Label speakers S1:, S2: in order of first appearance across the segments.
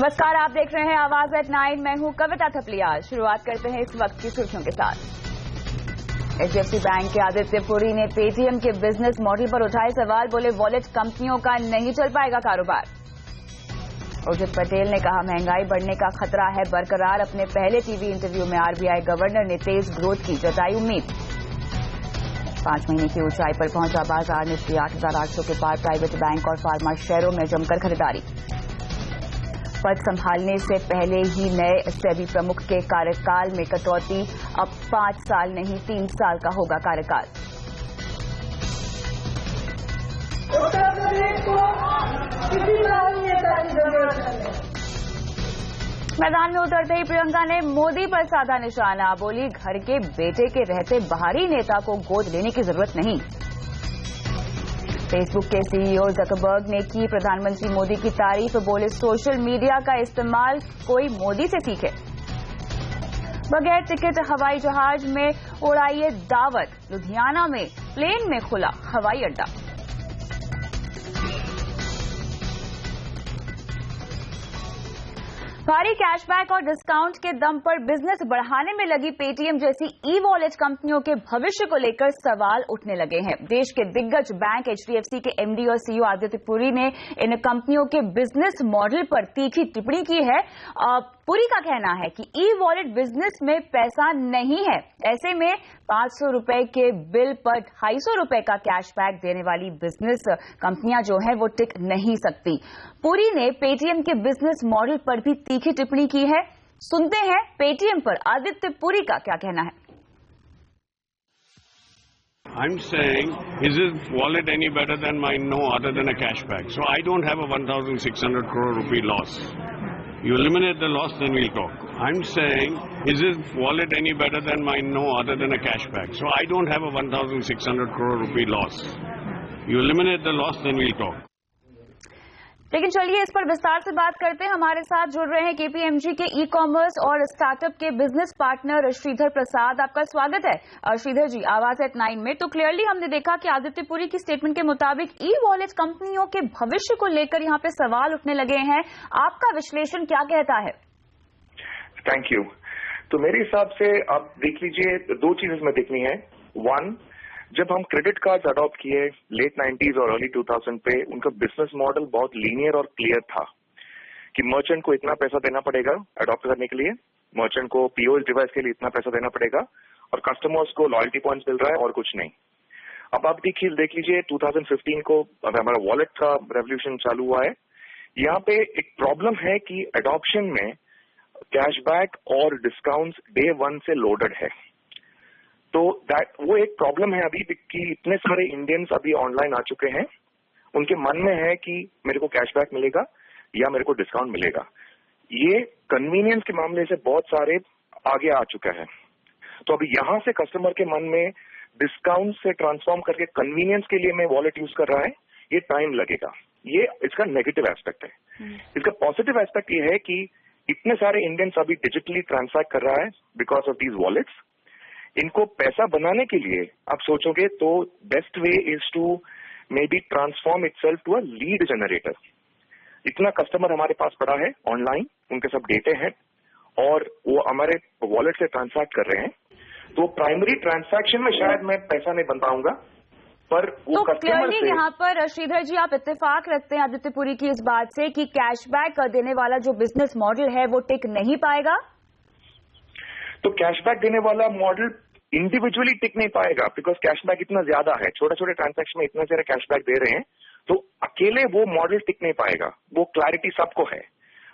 S1: नमस्कार, आप देख रहे हैं आवाज एट 9। मैं हूं कविता थपलियाल। शुरुआत करते हैं इस वक्त की सुर्खियों के साथ। एचडीएफसी बैंक के आदित्य पुरी ने पेटीएम के बिजनेस मॉडल पर उठाए सवाल। बोले वॉलेट कंपनियों का नहीं चल पाएगा कारोबार। उर्जित पटेल ने कहा महंगाई बढ़ने का खतरा है बरकरार। अपने पहले टीवी इंटरव्यू में आरबीआई गवर्नर ने तेज ग्रोथ की जताई उम्मीद। 5 महीने की ऊंचाई पर पहुंचा बाजार। निफ्टी 8,800 के पार। प्राइवेट बैंक और फार्मा शेयरों में जमकर खरीदारी। पद संभालने से पहले ही नए सेबी प्रमुख के कार्यकाल में कटौती। अब 5 साल नहीं 3 साल का होगा कार्यकाल।
S2: उत्तर प्रदेश को किसी महान नेता की जरूरत है।
S1: मैदान में उतरते ही प्रियंका ने मोदी पर साधा निशाना। बोली घर के बेटे के रहते बाहरी नेता को गोद लेने की जरूरत नहीं। फेसबुक के सीईओ जकरबर्ग ने की प्रधानमंत्री मोदी की तारीफ। बोले सोशल मीडिया का इस्तेमाल कोई मोदी से सीखे। बगैर टिकट हवाई जहाज में उड़ाइए दावत। लुधियाना में प्लेन में खुला हवाई अड्डा। भारी कैशबैक और डिस्काउंट के दम पर बिजनेस बढ़ाने में लगी पेटीएम जैसी ई वॉलेट कंपनियों के भविष्य को लेकर सवाल उठने लगे हैं। देश के दिग्गज बैंक एचडीएफसी के एमडी और सीईओ आदित्य पुरी ने इन कंपनियों के बिजनेस मॉडल पर तीखी टिप्पणी की है। पुरी का कहना है कि ई वॉलेट बिजनेस में पैसा नहीं है। ऐसे में 500 रुपए के बिल पर 250 रुपए का कैशबैक देने वाली बिजनेस कंपनियां जो हैं वो टिक नहीं सकती। पुरी ने पेटीएम के बिजनेस मॉडल पर भी तीखी टिप्पणी की है। सुनते हैं पेटीएम पर आदित्य पुरी का क्या कहना है।
S3: I'm saying, is his wallet any better than mine? No, other than a cashback. So I don't have a 1,600 crore rupee loss. You eliminate the loss, then we'll talk. I'm saying, is his wallet any better than mine? No, other than a cashback. So I don't have a 1,600 crore rupee loss. You eliminate the loss, then we'll talk.
S1: लेकिन चलिए इस पर विस्तार से बात करते हैं। हमारे साथ जुड़ रहे हैं केपीएमजी के ई कॉमर्स और स्टार्टअप के बिजनेस पार्टनर श्रीधर प्रसाद। आपका स्वागत है श्रीधर जी आवाज एट 9 में। तो क्लियरली हमने देखा कि आदित्य पुरी की स्टेटमेंट के मुताबिक ई वॉलेट कंपनियों के भविष्य को लेकर यहाँ पे सवाल उठने लगे हैं। आपका विश्लेषण क्या कहता है?
S4: Thank you. तो मेरे हिसाब से आप देख लीजिए, 2 चीजें इसमें देखनी है। 1, जब हम क्रेडिट कार्ड्स अडॉप्ट किए लेट 90s और अर्ली 2000 पे, उनका बिजनेस मॉडल बहुत लीनियर और क्लियर था कि मर्चेंट को इतना पैसा देना पड़ेगा अडॉप्ट करने के लिए, मर्चेंट को पीओएस डिवाइस के लिए इतना पैसा देना पड़ेगा और कस्टमर्स को लॉयल्टी पॉइंट्स मिल रहा है और कुछ नहीं। अब आप देख लीजिए 2015 को हमारा वॉलेट का रेवोल्यूशन चालू हुआ है। यहाँ पे एक प्रॉब्लम है कि अडॉप्शन में कैशबैक और डिस्काउंट्स डे 1 से लोडेड है। तो वो एक प्रॉब्लम है अभी कि इतने सारे इंडियंस अभी ऑनलाइन आ चुके हैं, उनके मन में है कि मेरे को कैशबैक मिलेगा या मेरे को डिस्काउंट मिलेगा। ये कन्वीनियंस के मामले से बहुत सारे आगे आ चुका है। तो अभी यहाँ से कस्टमर के मन में डिस्काउंट से ट्रांसफॉर्म करके कन्वीनियंस के लिए मैं वॉलेट यूज कर रहा है, ये टाइम लगेगा। ये इसका नेगेटिव एस्पेक्ट है। इसका पॉजिटिव एस्पेक्ट ये है कि इतने सारे इंडियंस अभी डिजिटली ट्रांसैक्ट कर रहा है बिकॉज ऑफ दीज वॉलेट्स। इनको पैसा बनाने के लिए आप सोचोगे तो best way is to maybe transform itself to a lead generator. इतना कस्टमर हमारे पास पड़ा है ऑनलाइन, उनके सब डेटे हैं और वो हमारे वॉलेट से ट्रांसैक्ट कर रहे हैं। तो प्राइमरी ट्रांसैक्शन में शायद मैं पैसा नहीं बन पाऊंगा, पर वो
S1: तो क्लियरली यहाँ पर श्रीधर जी आप इत्तेफाक रखते हैं आदित्य पुरी की इस बात से कि कैशबैक देने वाला जो बिजनेस मॉडल है वो टिक नहीं पाएगा।
S4: तो कैशबैक देने वाला मॉडल इंडिविजुअली टिक नहीं पाएगा बिकॉज कैशबैक इतना ज्यादा है, छोटे छोटे ट्रांजैक्शन में इतना सारे कैशबैक दे रहे हैं, तो अकेले वो मॉडल टिक नहीं पाएगा। वो क्लैरिटी सबको है,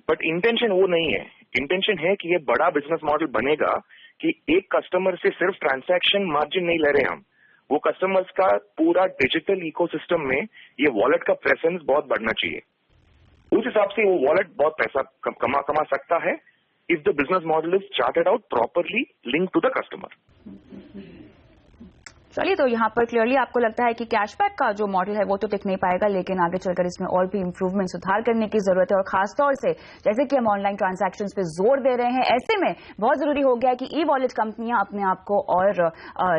S4: बट इंटेंशन वो नहीं है। इंटेंशन है कि ये बड़ा बिजनेस मॉडल बनेगा कि एक कस्टमर से सिर्फ ट्रांजैक्शन मार्जिन नहीं ले रहे हम, वो कस्टमर्स का पूरा डिजिटल इकोसिस्टम में ये वॉलेट का प्रेजेंस बहुत बढ़ना चाहिए। उस हिसाब से वो वॉलेट बहुत पैसा कमा सकता है if the business model is charted out properly linked to the customer।
S1: चलिए, तो यहाँ पर क्लियरली आपको लगता है कि कैशबैक का जो मॉडल है वो तो टिक नहीं पाएगा, लेकिन आगे चलकर इसमें और भी इंप्रूवमेंट सुधार करने की जरूरत है। और खासतौर से जैसे कि हम ऑनलाइन ट्रांजैक्शंस पे जोर दे रहे हैं, ऐसे में बहुत जरूरी हो गया है कि ई वॉलेट कंपनियां अपने आप को और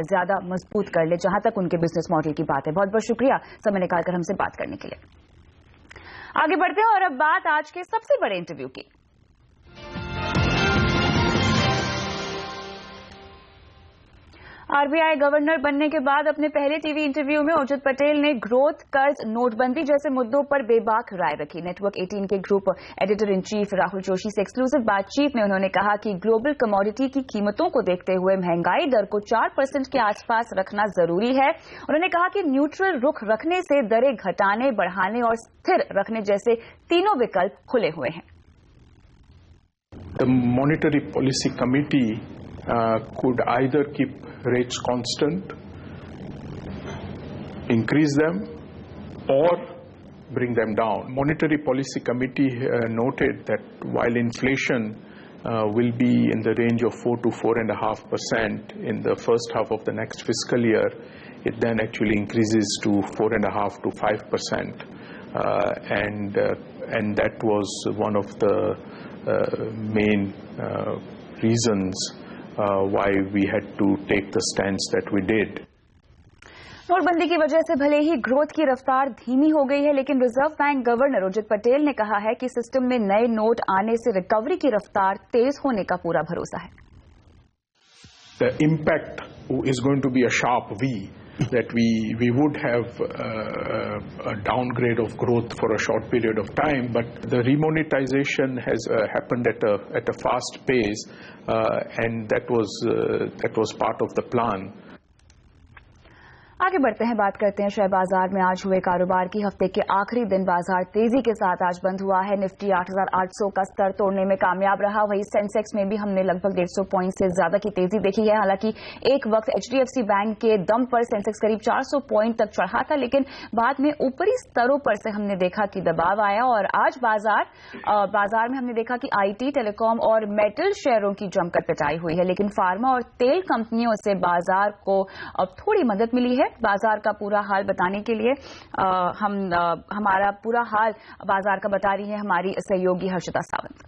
S1: ज्यादा मजबूत कर ले, जहां तक उनके बिजनेस मॉडल की बात है। बहुत बहुत शुक्रिया समय निकालकर हमसे बात करने के लिए। आगे बढ़ते हैं और अब बात आज के सबसे बड़े इंटरव्यू की। आरबीआई गवर्नर बनने के बाद अपने पहले टीवी इंटरव्यू में उर्जित पटेल ने ग्रोथ, कर्ज, नोटबंदी जैसे मुद्दों पर बेबाक राय रखी। नेटवर्क 18 के group editor in chief Rahul Joshi से एक्सक्लूसिव बातचीत में उन्होंने कहा कि ग्लोबल कमोडिटी की कीमतों को देखते हुए महंगाई दर को 4% के आसपास रखना जरूरी है। उन्होंने कहा कि न्यूट्रल रुख रखने से दरें घटाने, बढ़ाने और स्थिर रखने जैसे तीनों विकल्प खुले हुए हैं।
S5: The Monetary Policy Committee could either keep rates constant, increase them, or bring them down. Monetary Policy Committee noted that while inflation will be in the range of 4 to 4.5% in the first half of the next fiscal year, it then actually increases to 4.5 to 5%, and that was one of the main reasons why we had to take the stance that we did.
S1: नोटबंदी की वजह से भले ही growth की रफ्तार धीमी हो गई है, लेकिन reserve bank governor Urjit Patel ने कहा है कि सिस्टम में नए नोट आने से रिकवरी की रफ्तार तेज होने का पूरा भरोसा है।
S5: The impact is going to be a sharp V, that we would have a downgrade of growth for a short period of time, but the remonetization has happened at a fast pace, and that was part of the plan.
S1: आगे बढ़ते हैं, बात करते हैं share बाजार में आज हुए कारोबार की। हफ्ते के आखिरी दिन बाजार तेजी के साथ आज बंद हुआ है। निफ्टी 8,800 का स्तर तोड़ने में कामयाब रहा। वहीं सेंसेक्स में भी हमने लगभग 150 पॉइंट से ज्यादा की तेजी देखी है। हालांकि एक वक्त एचडीएफसी बैंक के दम पर सेंसेक्स करीब 400 पॉइंट तक चढ़ा था, लेकिन बाद में ऊपरी स्तरों पर से हमने देखा कि दबाव आया और आज बाजार में हमने देखा कि आईटी, टेलीकॉम और मेटल शेयरों की जमकर पिटाई हुई है। लेकिन फार्मा और तेल कंपनियों से बाजार को अब थोड़ी मदद मिली है। बाजार का पूरा हाल बताने के लिए हमारा पूरा हाल बाजार का बता रही है हमारी सहयोगी हर्षिता सावंत।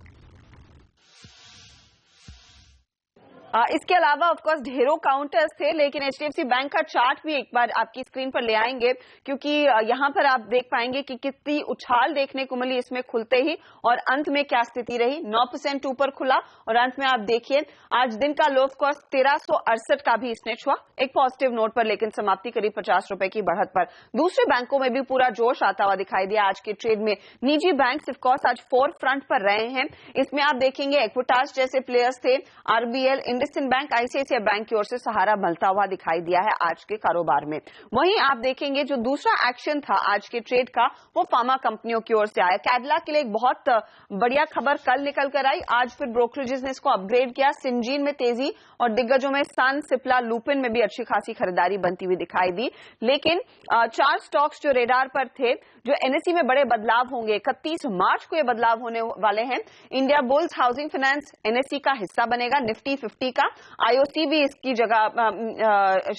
S6: इसके अलावा ऑफकोर्स ढेरों काउंटर्स थे, लेकिन एचडीएफसी बैंक का चार्ट भी एक बार आपकी स्क्रीन पर ले आएंगे, क्योंकि यहां पर आप देख पाएंगे कि कितनी उछाल देखने को मिली इसमें खुलते ही, और अंत में क्या स्थिति रही। 9% ऊपर खुला और अंत में आप देखिए आज दिन का लो ऑफकोर्स 1368 का भी स्नेच हुआ, एक पॉजिटिव नोट पर, लेकिन समाप्ति करीब 50 रुपए की बढ़त पर। दूसरे बैंकों में भी पूरा जोश आता हुआ दिखाई दिया आज के ट्रेड में। निजी बैंक ऑफकोर्स आज फोर फ्रंट पर रहे हैं। इसमें आप देखेंगे इक्विटास जैसे प्लेयर्स थे, RBL, IndusInd bank, ICICI bank की ओर से सहारा मिलता हुआ दिखाई दिया है आज के कारोबार में। वहीं आप देखेंगे जो दूसरा एक्शन था आज के ट्रेड का, वो फार्मा कंपनियों की ओर से आया। कैडिला के लिए एक बहुत बढ़िया खबर कल निकल कर आई, आज फिर ब्रोकरेजेस ने इसको अपग्रेड किया। सिंजीन में तेजी और दिग्गजों में सन, सिप्ला, लुपिन में भी अच्छी खासी खरीदारी बनती हुई दिखाई दी। लेकिन 4 स्टॉक्स जो रेडार पर थे, जो एनएसई में बड़े बदलाव होंगे, 31 मार्च को ये बदलाव होने वाले हैं। India bulls housing finance NSE का हिस्सा बनेगा, निफ्टी 50 का। आईओसी भी इसकी जगह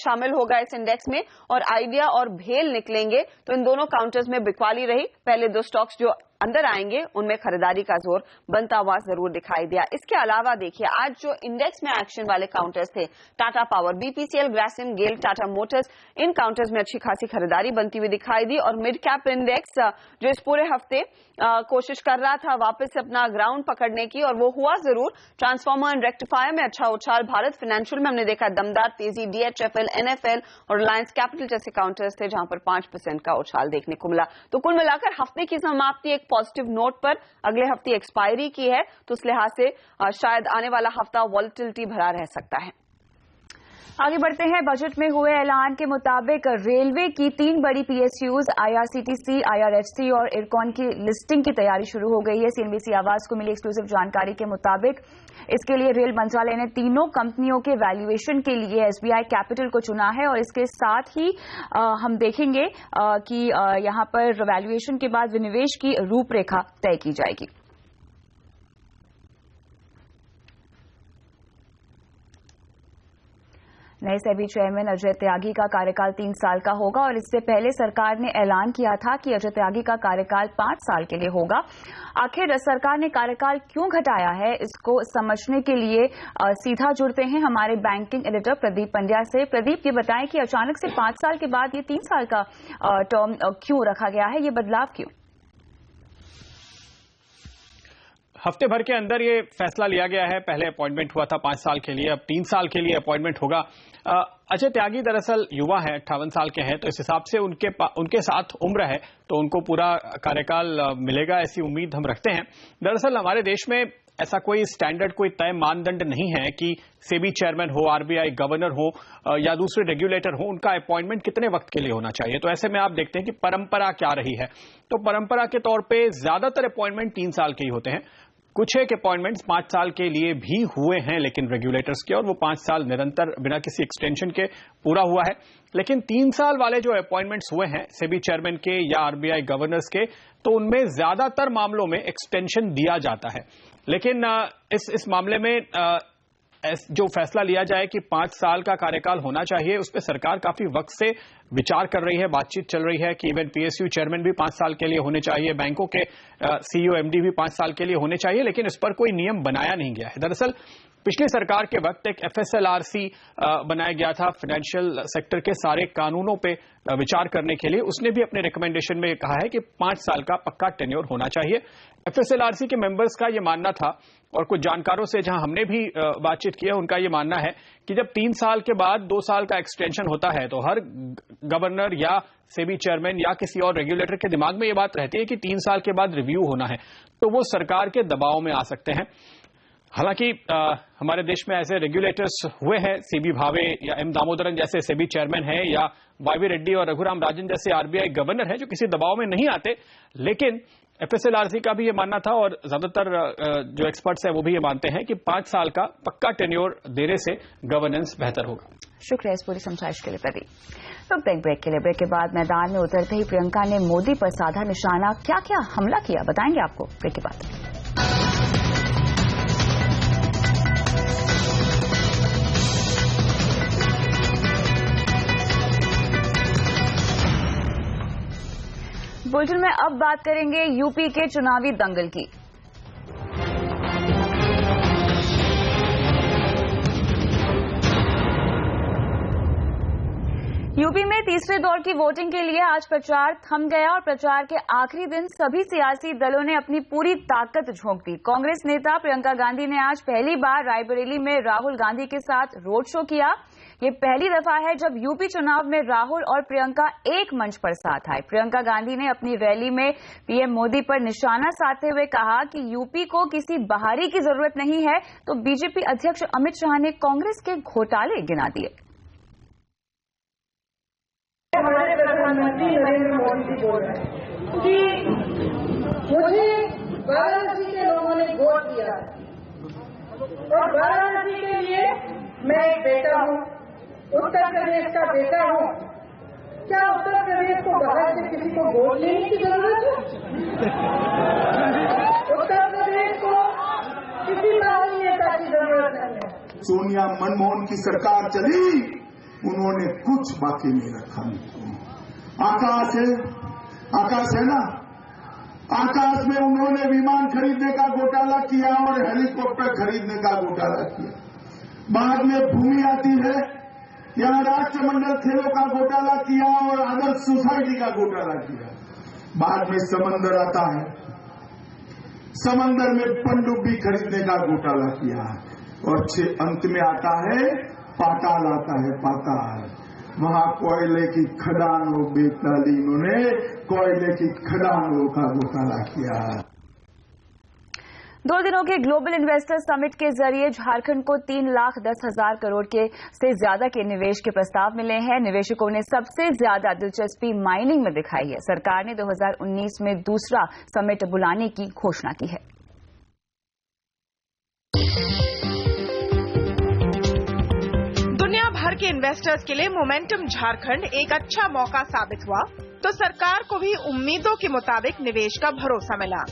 S6: शामिल होगा इस इंडेक्स में, और आइडिया और भेल निकलेंगे। तो इन दोनों काउंटर्स में बिकवाली रही। पहले 2 स्टॉक्स जो अंदर आएंगे उनमें खरीदारी का जोर बनता हुआ जरूर दिखाई दिया। इसके अलावा देखिए आज जो इंडेक्स में एक्शन वाले काउंटर्स थे, टाटा पावर, बीपीसीएल, ग्रासिम, गेल, टाटा मोटर्स, इन काउंटर्स में अच्छी खासी खरीदारी बनती हुई दिखाई दी। और मिड कैप इंडेक्स जो इस पूरे हफ्ते कोशिश कर रहा था वापस अपना ग्राउंड पकड़ने की, और वो हुआ जरूर। ट्रांसफॉर्मर एंड रेक्टिफायर में अच्छा उछाल, भारत फाइनेंशियल में हमने देखा दमदार तेजी, डीएचएफएल, एनएफएल और रिलायंस कैपिटल जैसे काउंटर्स थे जहां पर 5% का उछाल देखने को मिला। तो कुल मिलाकर हफ्ते की समाप्ति एक पॉजिटिव नोट पर, अगले हफ्ते एक्सपायरी की है, तो उस लिहाज से शायद आने वाला हफ्ता वॉलेटिलिटी भरा रह सकता है।
S1: आगे बढ़ते हैं, बजट में हुए ऐलान के मुताबिक रेलवे की 3 बड़ी पीएसयूज आईआरसीटीसी, आईआरएफसी और इरकॉन की लिस्टिंग की तैयारी शुरू हो गई है। सीएनबीसी आवाज को मिली एक्सक्लूसिव जानकारी के मुताबिक इसके लिए रेल मंत्रालय ने तीनों कंपनियों के वैल्यूएशन के लिए एसबीआई कैपिटल को चुना है, और इसके साथ ही हम देखेंगे कि यहां पर वैल्यूएशन के बाद विनिवेश की रूपरेखा तय की जाएगी। नए सेबी चेयरमैन अजय त्यागी का कार्यकाल 3 साल का होगा, और इससे पहले सरकार ने ऐलान किया था कि अजय त्यागी का कार्यकाल 5 साल के लिए होगा। आखिर सरकार ने कार्यकाल क्यों घटाया है, इसको समझने के लिए सीधा जुड़ते हैं हमारे बैंकिंग एडिटर प्रदीप पंड्या से। प्रदीप, ये बताएं कि अचानक से 5 साल के बाद ये 3 साल का टर्म क्यों रखा गया है, ये बदलाव क्यों?
S7: हफ्ते भर के अंदर ये फैसला लिया गया है। पहले अपॉइंटमेंट हुआ था 5 साल के लिए, अब 3 साल के लिए अपॉइंटमेंट होगा। अजय त्यागी दरअसल युवा है, 58 साल के हैं, तो इस हिसाब से उनके साथ उम्र है तो उनको पूरा कार्यकाल मिलेगा, ऐसी उम्मीद हम रखते हैं। दरअसल हमारे देश में ऐसा कोई स्टैंडर्ड, कोई तय मानदंड नहीं है कि सेबी चेयरमैन हो, आरबीआई गवर्नर हो या दूसरे रेगुलेटर हो, उनका अपॉइंटमेंट कितने वक्त के लिए होना चाहिए। तो ऐसे में आप देखते हैं कि परंपरा क्या रही है। तो परंपरा के तौर पे ज्यादातर अपॉइंटमेंट 3 साल के ही होते हैं। कुछ एक अपॉइंटमेंट्स 5 साल के लिए भी हुए हैं लेकिन रेगुलेटर्स के, और वो 5 साल निरंतर बिना किसी एक्सटेंशन के पूरा हुआ है। लेकिन 3 साल वाले जो अपॉइंटमेंट्स हुए हैं सेबी चेयरमैन के या आरबीआई गवर्नर्स के, तो उनमें ज्यादातर मामलों में एक्सटेंशन दिया जाता है। लेकिन इस मामले में जो फैसला लिया जाए कि 5 साल का कार्यकाल होना चाहिए, उस पर सरकार काफी वक्त से विचार कर रही है, बातचीत चल रही है कि इवन पीएसयू चेयरमैन भी 5 साल के लिए होने चाहिए, बैंकों के सीईओ एमडी भी 5 साल के लिए होने चाहिए, लेकिन इस पर कोई नियम बनाया नहीं गया है। दरअसल पिछली सरकार के वक्त एक एफएसएलआरसी बनाया गया था फाइनेंशियल सेक्टर के सारे कानूनों पे विचार करने के लिए। उसने भी अपने रिकमेंडेशन में कहा है कि 5 साल का पक्का टेन्योर होना चाहिए। एफएसएलआरसी के मेंबर्स का ये मानना था, और कुछ जानकारों से जहां हमने भी बातचीत की है, उनका ये मानना है कि जब 3 साल के बाद 2 साल का एक्सटेंशन होता है तो हर गवर्नर या सेबी चेयरमैन या किसी और रेगुलेटर के दिमाग में ये बात रहती है कि 3 साल के बाद रिव्यू होना है, तो वो सरकार के दबाव में आ सकते हैं। हालांकि हमारे देश में ऐसे रेगुलेटर्स हुए हैं, सीबी भावे या एम दामोदरन जैसे सेबी चेयरमैन है, या वाईवी रेड्डी और रघुराम राजन जैसे आरबीआई गवर्नर है, जो किसी दबाव में नहीं आते। लेकिन एफएसएलआरसी का भी ये मानना था, और ज्यादातर जो एक्सपर्ट्स हैं वो भी ये मानते हैं कि 5 साल का पक्का टेन्योर देने से गवर्नेंस बेहतर होगा।
S1: शुक्रिया इस पूरी समझाइश के लिए प्रदीप। रुकते हैं ब्रेक के लिए। ब्रेक के बाद मैदान में उतरते ही प्रियंका ने मोदी पर साधा निशाना, क्या क्या हमला किया बताएंगे आपको ब्रेक के बाद। बुलेटिन में अब बात करेंगे यूपी के चुनावी दंगल की। यूपी में तीसरे दौर की वोटिंग के लिए आज प्रचार थम गया, और प्रचार के आखिरी दिन सभी सियासी दलों ने अपनी पूरी ताकत झोंक दी। कांग्रेस नेता प्रियंका गांधी ने आज पहली बार रायबरेली में राहुल गांधी के साथ रोड शो किया। ये पहली दफा है जब यूपी चुनाव में राहुल और प्रियंका एक मंच पर साथ आए। प्रियंका गांधी ने अपनी रैली में पीएम मोदी पर निशाना साधते हुए कहा कि यूपी को किसी बहारी की जरूरत नहीं है, तो बीजेपी अध्यक्ष अमित शाह ने कांग्रेस के घोटाले गिना दिए।
S2: हमारे प्रधानमंत्री नरेंद्र मोदी जी बोल रहे हैं कि मुझे वाराणसी के लोगों ने वोट दिया, और वाराणसी के लिए मैं एक बेटा हूं, उत्तर प्रदेश का बेटा हूं। क्या उत्तर प्रदेश को बाहर से किसी को वोट लेने की जरूरत है? उत्तर प्रदेश को किसी बाहरी नेता की जरूरत नहीं है।
S8: सोनिया मनमोहन की सरकार चली, उन्होंने कुछ बाकी नहीं रखा। आकाश है ना, आकाश में उन्होंने विमान खरीदने का घोटाला किया और हेलीकॉप्टर खरीदने का घोटाला किया। बाद में भूमि आती है, यहाँ राष्ट्रमंडल खेलों का घोटाला किया और आदर्श सोसाइटी का घोटाला किया। बाद में समंदर आता है, समंदर में पनडुब्बी खरीदने का घोटाला किया, और अंत में आता है पाताल, आता है पाताल, वहां कोयले की खदानों बेताली, इन्होंने कोयले की खदानों का घोटाला किया।
S1: 2 दिनों के ग्लोबल इन्वेस्टर समिट के जरिए झारखंड को 3,10,000 करोड़ के से ज्यादा के निवेश के प्रस्ताव मिले हैं। निवेशकों ने सबसे ज्यादा दिलचस्पी माइनिंग में दिखाई है। सरकार ने 2019 में दूसरा समिट बुलाने की घोषणा की है।
S9: दुनिया भर के इन्वेस्टर्स के लिए मोमेंटम झारखंड एक अच्छा मौका साबित हुआ, तो सरकार को भी उम्मीदों के मुताबिक निवेश का भरोसा मिला।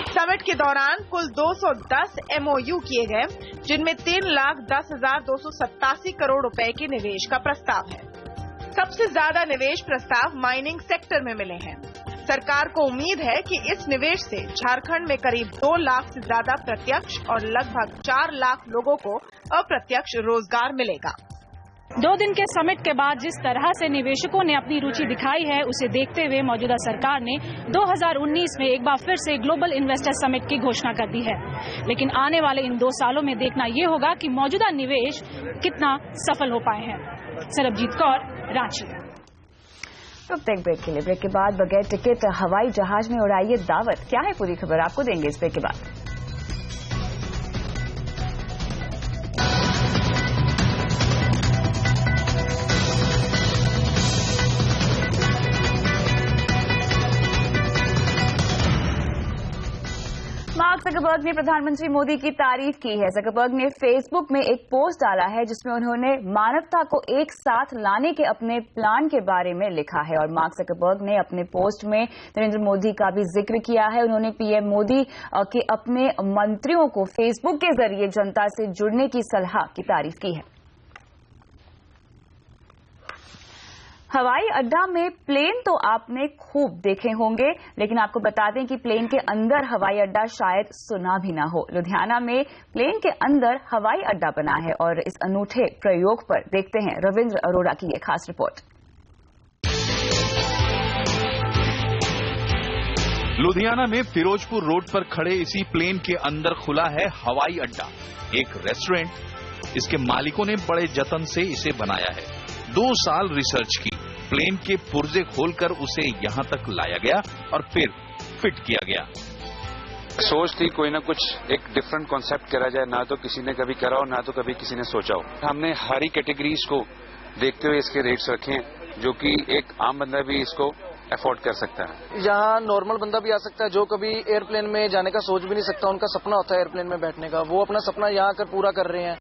S9: समिट के दौरान कुल 210 एमओयू किए गए, जिनमें 3,10,287 करोड़ रुपए के निवेश का प्रस्ताव है। सबसे ज्यादा निवेश प्रस्ताव माइनिंग सेक्टर में मिले हैं। सरकार को उम्मीद है कि इस निवेश से झारखंड में करीब 2 लाख से ज्यादा प्रत्यक्ष और लगभग 4 लाख लोगों को अप्रत्यक्ष रोजगार मिलेगा।
S10: 2 दिन के समिट के बाद जिस तरह से निवेशकों ने अपनी रुचि दिखाई है, उसे देखते हुए मौजूदा सरकार ने 2019 में एक बार फिर से ग्लोबल इन्वेस्टर समिट की घोषणा कर दी है। लेकिन आने वाले इन 2 सालों में देखना ये होगा कि मौजूदा निवेश कितना सफल हो पाए हैं। सरबजीत कौर, रांची।
S1: रुकते हैं ब्रेक के लिए। ब्रेक के बाद बगैर टिकट हवाई जहाज में उड़ाइए दावत, क्या है पूरी खबर आपको देंगे इस ब्रेक के बाद। मार्क ज़करबर्ग ने प्रधानमंत्री मोदी की तारीफ की है। ज़करबर्ग ने फेसबुक में एक पोस्ट डाला है जिसमें उन्होंने मानवता को एक साथ लाने के अपने प्लान के बारे में लिखा है। और मार्क ज़करबर्ग ने अपने पोस्ट में नरेंद्र मोदी का भी जिक्र किया है। उन्होंने पीएम मोदी के अपने मंत्रियों को फेसबुक के जरिए जनता से जुड़ने की सलाह की तारीफ की है। हवाई अड्डा में प्लेन तो आपने खूब देखे होंगे, लेकिन आपको बता दें कि प्लेन के अंदर हवाई अड्डा शायद सुना भी ना हो। लुधियाना में प्लेन के अंदर हवाई अड्डा बना है और इस अनूठे प्रयोग पर देखते हैं रविंद्र अरोड़ा की ये खास रिपोर्ट।
S11: लुधियाना में फिरोजपुर रोड पर खड़े इसी प्लेन के अंदर खुला है हवाई अड्डा, एक रेस्टोरेंट। इसके मालिकों ने बड़े जतन से इसे बनाया है। 2 साल रिसर्च की, प्लेन के पुर्जे खोलकर उसे यहां तक लाया गया और फिर फिट किया गया।
S12: सोच थी कोई ना कुछ एक डिफरेंट कॉन्सेप्ट करा जाए, ना तो किसी ने कभी करा हो ना तो कभी किसी ने सोचा हो। हमने हरी कैटेगरीज को देखते हुए इसके रेट्स रखे हैं जो कि एक आम बंदा भी इसको अफोर्ड कर सकता है।
S13: यहाँ नॉर्मल बंदा भी आ सकता है जो कभी एयरप्लेन में जाने का सोच भी नहीं सकता, उनका सपना होता है एयरप्लेन में बैठने का, वो अपना सपना यहाँ आकर पूरा कर रहे हैं।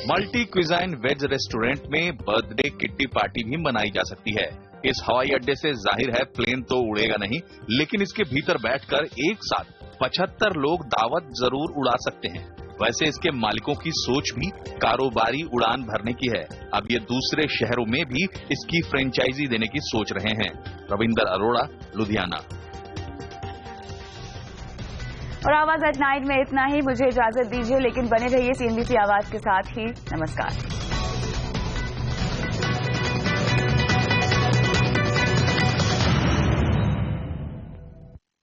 S11: मल्टी क्विजाइन वेज रेस्टोरेंट में बर्थडे किट्टी पार्टी भी मनाई जा सकती है। इस हवाई अड्डे से जाहिर है प्लेन तो उड़ेगा नहीं, लेकिन इसके भीतर बैठकर एक साथ 75 लोग दावत जरूर उड़ा सकते हैं। वैसे इसके मालिकों की सोच भी कारोबारी उड़ान भरने की है। अब ये दूसरे शहरों में भी इसकी फ्रेंचाइजी देने की सोच रहे हैं। रविंद्र अरोड़ा, लुधियाना।
S1: और आवाज एट नाइट में इतना ही। मुझे इजाजत दीजिए, लेकिन बने रहिए CNBC आवाज के साथ ही। नमस्कार।